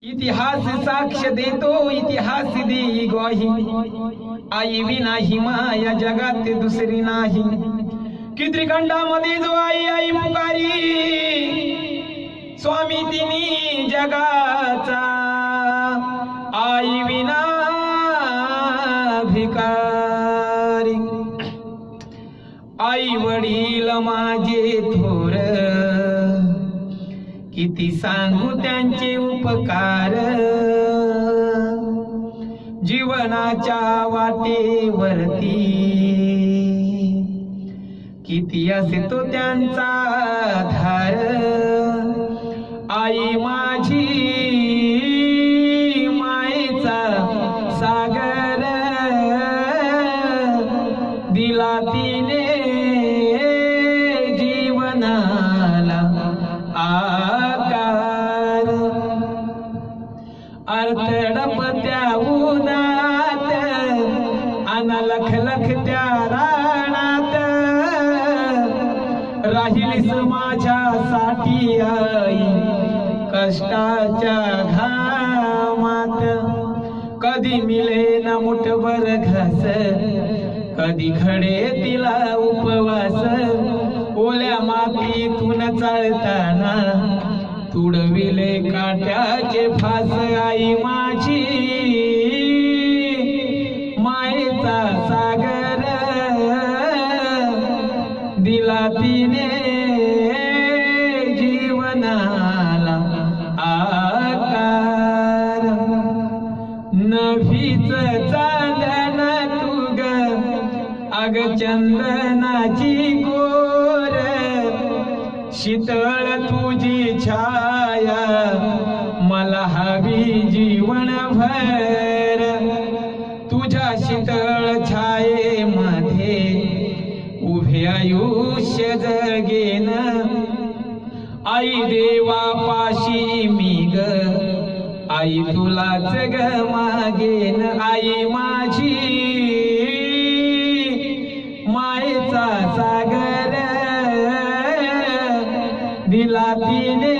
इतिहास साक्ष देतो, इतिहास देई ग्वाही, आई विना ही माया जगात दुसरी नाही। की त्रिखंडामध्ये जो आई आई पुकारी, स्वामी तिनी जगाचा, आई विना भिकारी। आई वडील माझे थोर, किती सांगू त्यांचे उपकार। जीवनाच्या वाटेवरती किती असतो त्यांचा धार। आई माझी मायेचा सागर, दिला तिने जीवनाला आकार। अर्थडपत्या उन्हात अन लख लख त्या रानात, राहिलीस माझ्यासाठी आई कष्टाच्या घामात। कधी मिळे ना मुठभर घास, कधी घडे तिला उपवास। ओल्या मातीतून चालताना तुडविले काट्याचे फास। आई माझी मायेचा सागर, दिला तिने जीवनाला आकार। नभीच चांदण तुग अग चंदनाची गोर, शीतळ तुझी छाया मला हवी जीवनभर। तुझ्या शीतळ छायेमध्ये उभे आयुष्य जगेन। आई देवापाशी मी ग, आई तुलाच ग मागेन। आई माझी मायेचा सागर, दिला तिने